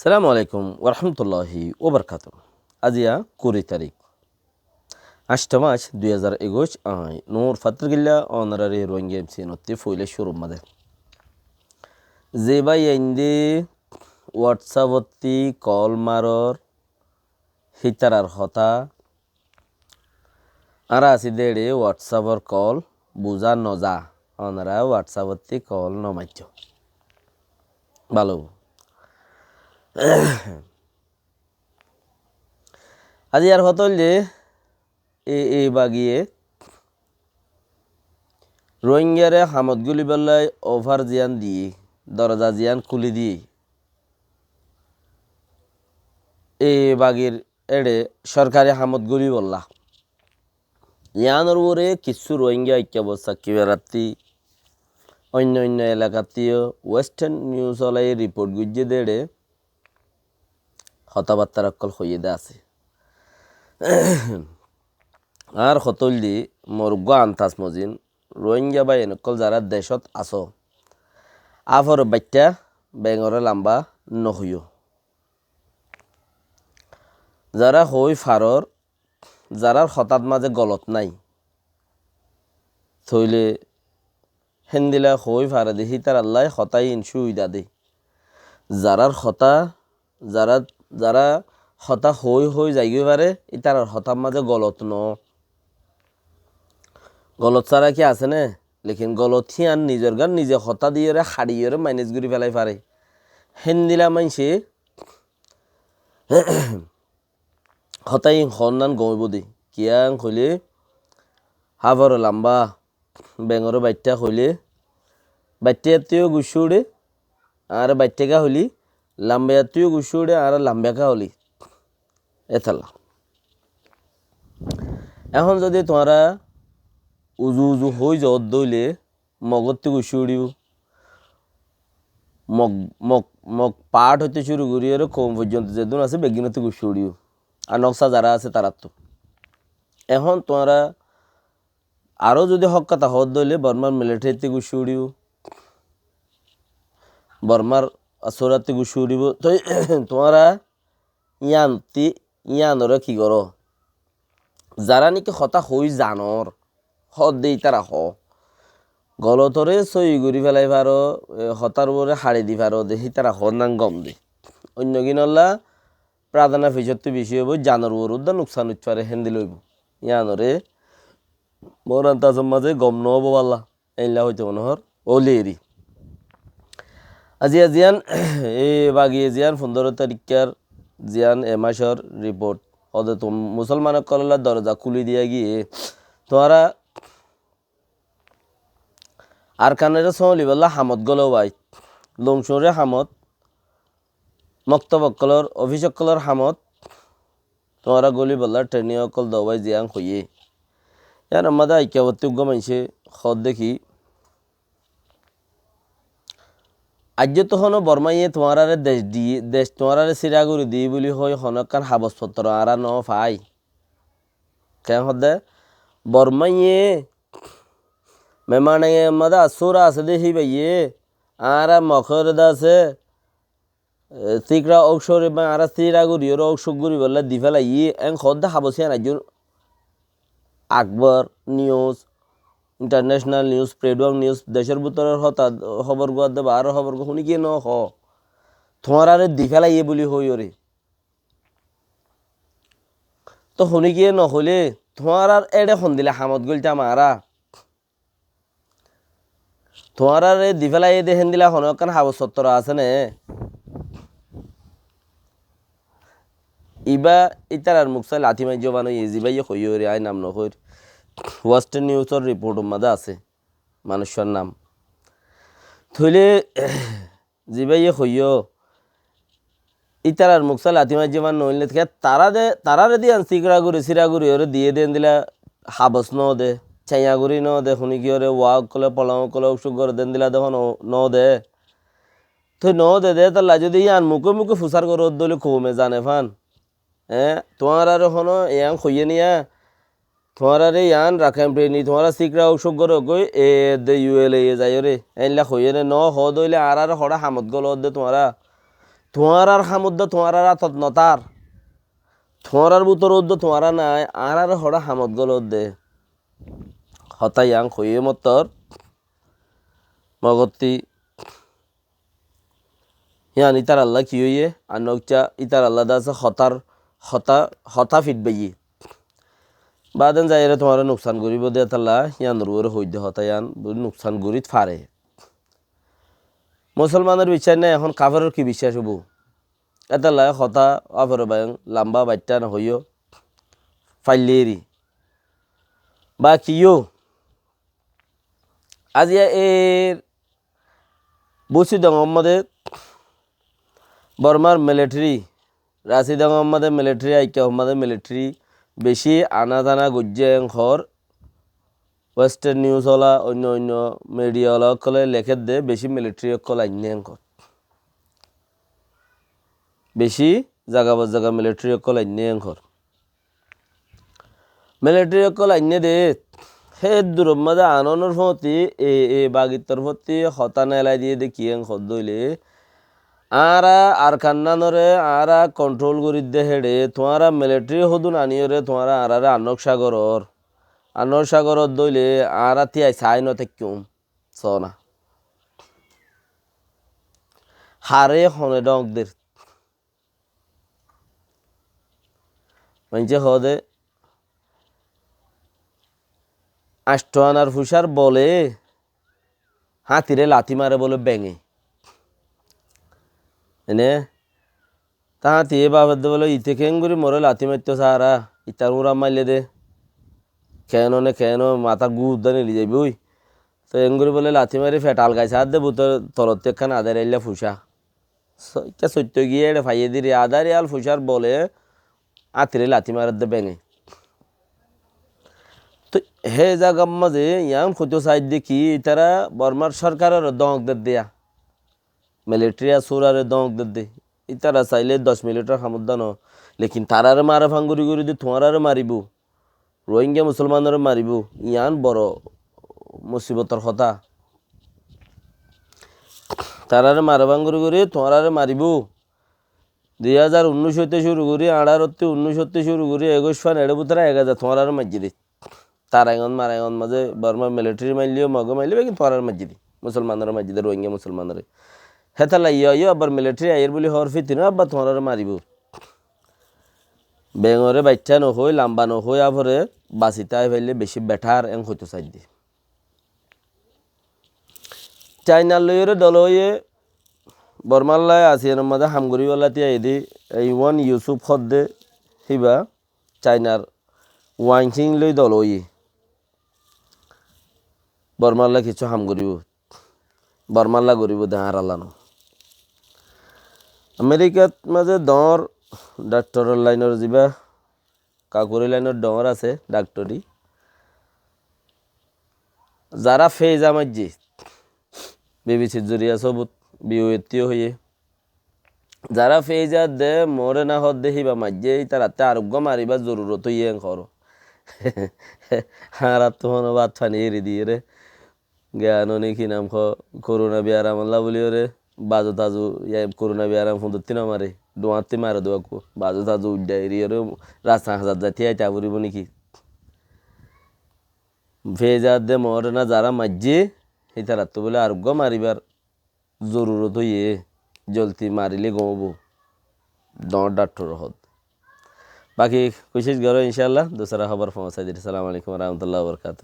সালামু আলাইকুম ওরহমতুল্লাহি ওবরকাতুহ। আজিয়া 20 তারিখ 8 মার্চ 2021 নূর ফাতরগিল্লা অনারারি রোহিঙ্গা এমসি নতি ফইলে শুরু মাদে যে ভাই ইন্দি হোয়াটসঅ্যাপতি কল মারর হিতারার হতা আর আসি দেড়ে হোয়াটসঅ্যাপর কল বুঝা নজা অনারা হোয়াটসঅ্যাপতি কল নমাইছ ভালো আজি আর হতল যে এই বাগিয়ে রোহিঙ্গারে হামদগুলি বেলায় ওভার জিয়ান দিয়ে দরজা জিয়ান খুলি দিয়ে এই বাগির এড়ে সরকারি হামদগুলি বললা ইয়ানোর ওরে কিছু রোহিঙ্গা ঐক্য বস্তা কিবেরাত্তি অন্য অন্য এলাকাতেও ওয়েস্টার্ন নিউজ হলাই রিপোর্ট গুজিয়ে দেড়ে হতাবার্তার অকল হইয়ে দে আছে আর হতল দি মরগ আন্তাজ মজিন রোহিঙ্গা বা এনেকল যারা দেশত আস আফর বাচ্চা বেঙরে লাম্বা নহইও যারা হই ফারর যারার হঠাৎ মাঝে গলত নাই থইলে হেন্দিলা হই ফারে দেখি তার আল্লাহ হতাই সুবিধা দে যারার হতা যারা হতা হই যাইগে পারে তার হতার মাঝে গলত গলত ছাড়া কি আছে না লেকিন গলত হিয়ান নিজের গান নিজে হতা দিয়ে হাড়িয়ে মাইনেজ করে ফেলাই পারে হেন্দিলা মাইসে হতাই হন্নান গমিব দে কিয়াং হইলে হাবর লাম্বা বেঙর বাইটটা হইলে বাইটিয়াতেও গুছি উড়ে আর বাইটেকা হলি লাম্বায়াতেও গুছি উড়ে আর লাম্বাকা হলি এথালা এখন যদি তোমরা উজু উজু হয়ে যাওয়া দইলে মগতে গুছি উড়িব মগ পাঠ হইতে শুরু করি আর কম পর্যন্ত যেদিন আছে বেগিনতে গুছি উড়িব আর নকশা যারা আছে তারা তো এখন তোমরা আরও যদি হক কথা হত দইলে বর্মার মিলিটারিতে গুছি উড়িব বর্মার আসরাতে গুছি উড়িব তো তোমরা ইয়ানরে কি করো যারা নাকি হতা হই জানর হত দেই তারা গলতরে সই ঘুরি ফেলাই পারো হতার উপরে হাড়ি দি পারো দেখি তারা নাং গম দে অন্য কিনল্লা প্রাধান্য ফিসত্তি বেশি হইব জানর উদ্দা নোকসান হইতে পারে হেন্দি লইব ইয়ানরে মরান তাজম মাঝে গম নহব পাল্লা এইলা হইতে মনোহর ও লেরি আজি জিয়ান এই বাগিয়ে জিয়ান 15 তারিখের জিয়ান এ মাসের রিপোর্ট ওদের তো মুসলমানের কলেলা দরজা খুলি দিয়ে গিয়ে তোমরা আর কানের সহলি বললা হামদ গলো ভাই লংসরে হামদ মক্তবকলর অভিষেকলর হামদ তোমরা গলি বললা ট্রেনিং অকল দবাই জিয়াং হইয়ে ইয়ার আমাদের ঐক্যবর্তী মাইছে হদ দেখি আজ তখন বর্মাইয়ে তোমারে দেশ তোমারে চিরাগুড়ি দি বলি হয় হনকান হাবসপত্র আরা ন ফাই কেন হদে বর্মাইয়ে মেমানে মাদা আসুরা আছে দেখি ভাইয়ে আর মখর আছে তিকরা অক্ষরে আর চিরাগুড়ি ওর অক্ষগুড়ি বললে দি ফেলাই এং হদে হাবসিয়ান একজন আকবর নিউজ ইন্টারন্যাশনাল নিউজ প্রেডওয়াং নিউজ দেশের ভিতরের হতা খবর গুয়া দেবা আর খবর শুনি কি তোমার আরে দি ফেলাই বলি হই ওরে তো শুনি কি নহলে তোমার আর এডে খন দিলে হামদ গলটা মারা তোমার আরে দি ফেলাই দেখেন দিলা হনকান হাবস সত্তর আছে নে ইবা ইতার আর মুখসা লাথি মাই জবানো ইজি ভাই হই ওরে আই নাম নহর ওয়েস্টার্ন নিউজের রিপোর্ট মাদা আছে মানুষের নাম থইলে জিবাইয়ে হইও ইতার আর মুখসা লাথি মাই জবান নইলে থেকে তারারে দিয়ে সিরাগুড়ি ওরে দিয়ে দেন দিলা হাবস ন দে চাইয়াগুড়ি ন দে শুনি কি ওরে ওয়াক কলে পলাও কলে অসুখ করে দেন দিলা দেখো ন দে তুই ন দে তাহলে যদি ইয়ান মুখে মুখে ফুসার করে দলে কমে জানে ফান তোমার আর হনো ইয়াং হইয়ে নিয়া তোমার আরে ইয়ান রাখাম প্রেনি তোমার সিকরা অসুখ করে কই এ দে ইউএল এ যাই রে এনলা হইয়ে ন হ দইলে আর হড়া হামত গল দে তোমারা তোমার হামুদ্দ তোমার আতত নতার তোমার বুতর উদ্দ তোমার নাই আর হড়া হামদ গল দে হতাইয়াং হইয়ে মতর মগতি ইয়ান ইতার আল্লাহ কি হইয়ে আর নকচা ইতার আল্লাহ দাসে হতা ফিটবাই বাদেন যাইরে তোমার নুকসান করিব দে তাল্লা ইয়ান রুয়ের হইতে হতায়ান নুকসান করিত ফারে মুসলমানের বিশ্বাস নাই এখন কাফের কি বিশ্বাস হবো এতাল্লা হতা আফের বায়ং লাম্বা বাচ্চা না হইও ফাইলেরি বা কিও আজিয়া এর বসি দমদে বর্মার মিলিটারি রাশিদ আহমদের মিলিটারি আইকা আহমদের মিলিটারি বেশি আনা দানা গুজ্জে ঘর ওয়েস্টার্ন নিউজ হলা অন্য অন্য মিডিয়া হলা কলে লেখে দে বেশি মিলিটারি কল আইনে ঘর বেশি জাগা মিলিটারি কল আইনে ঘর মিলিটারি কল আইনে দে হে দূর মধ্যে আনন্দের প্রতি এ বাগিতর প্রতি হতানা এলাই দিয়ে দেখি ঘর দইলে আর কান্নানরে আরা কন্ট্রোল করি দে হেডে তোমারা মিলিটারি হদুন আনিয়রে তোমারা আরারে আনর সাগরত দইলে আরা তিয়াই চাই নতেকুম সনা হারে হনে ডংদের মানছে হদে আষ্ট্রানার ফুসার বলে হাতিরে লাথি মারে বলে ব্যাঙে এনে তাহাতি এ বাবার দে বলে ইতে কেন করি মরে লাথি মারতো সারা ইতার মুরা মারলে দে কেন মাথার গু উদ্যান এলি যাবি ওই তো এঙ্গুরি বলে লাথি মারি ফেটাল গাইছে আর দে বুতর তলত একখান আদার এলে ফুসা ইটা সত্য গিয়ে এটা ফাইয়ে দিরে আদার আল ফুসার বলে আতিরে লাথি মারার দে ব্যাঙে তো হে জাগার মাঝে ইয়াম খুঁজো সাইড দেখি তারা বর্মার সরকারের দংদের দেয়া মিলিটারি সুরারে দংদের দে ইতারা চাইলে 10 মিনিটের সামুদ্দান লেকিন তারারে মারা ভাঙ্গুরি করে দিয়ে তোমার মারিব রোহিঙ্গা মুসলমানের মারিব ইয়ান বড় মুসিবতর কথা তারারে মারা ভাঙ্গুরি করে তোমার মারিব 2019 হতে শুরু করি 18 হতে 19 হতে শুরু করি 21 ফান এড়ে বুতরা 1000 তোমার মসজিদে তারাইগন মারাইগন মাঝে বর্মা মিলিটারি মাইলিও মগ মাইলিও কিন্তু তোমার মসজিদে মুসলমানের মসজিদে রোহিঙ্গা মুসলমানের হেতালা ইয়ে আবার মিলিটারি আইয়ের বলে হওয়ার ফিতি না আবার তোমার মারিব বেঙরে বাচ্চা নহই লাম্বা নহই আভরে বাঁচিতে আই ফেললে বেশি বেঠার এং হইতো চাই দি চাইনার লইরে দল হয়ে বর্মাল্লায় আসিয়ার মধ্যে হামগুড়িওয়ালাতে আইদি এই ওয়ান ইউসুফ হদ্দে হিবা চাইনার ওয়াইংচিং লই দল হয়ে বর্মাল্লা কিছু হামগুড়িব বর্মাল্লা গরিব দেহার আল্লানো আমেরিকাত মাঝে দর ডাক্তরের লাইনের যা কাকুরি লাইনের ডর আছে ডাক্তরি যারা ফেজ আমার যে বিবিসির জরিয়া সবুত বিয়েও হয়ে যারা ফেজ আর দে মরে না হদ দেখিবা মাঝে তার হাতে আরোগ্য মারিবা জরুরত হইয়ে করো আর তোমার বাদ ফানি এড়ি দিয়ে রে জ্ঞান কি নাম করোনা বিয়ারাম আল্লাহ বলিও রে বাজু তাজু করোনা বিয়ারাম ফুন্দুত্তি না মারে ডোয়াতে মারে দোয়াকু বাজু তাজু উড্ডা এরিয়ারে রাস্তা হাজার জাতি আইতা পড়িব নাকি ভেজার দে মরে না যারা মাঝে সেই তার তো বলে আরোগ্য মারিবার জরুরত হইয়ে জলদি মারিলে গমবো ডর ডাক্তর হদ বাকি কোশিশ করো ইনশাল্লাহ দোসরা খবর পৌঁছাই দিতে। সালাম আলাইকুম রহমতুল্লাহ বরকাত।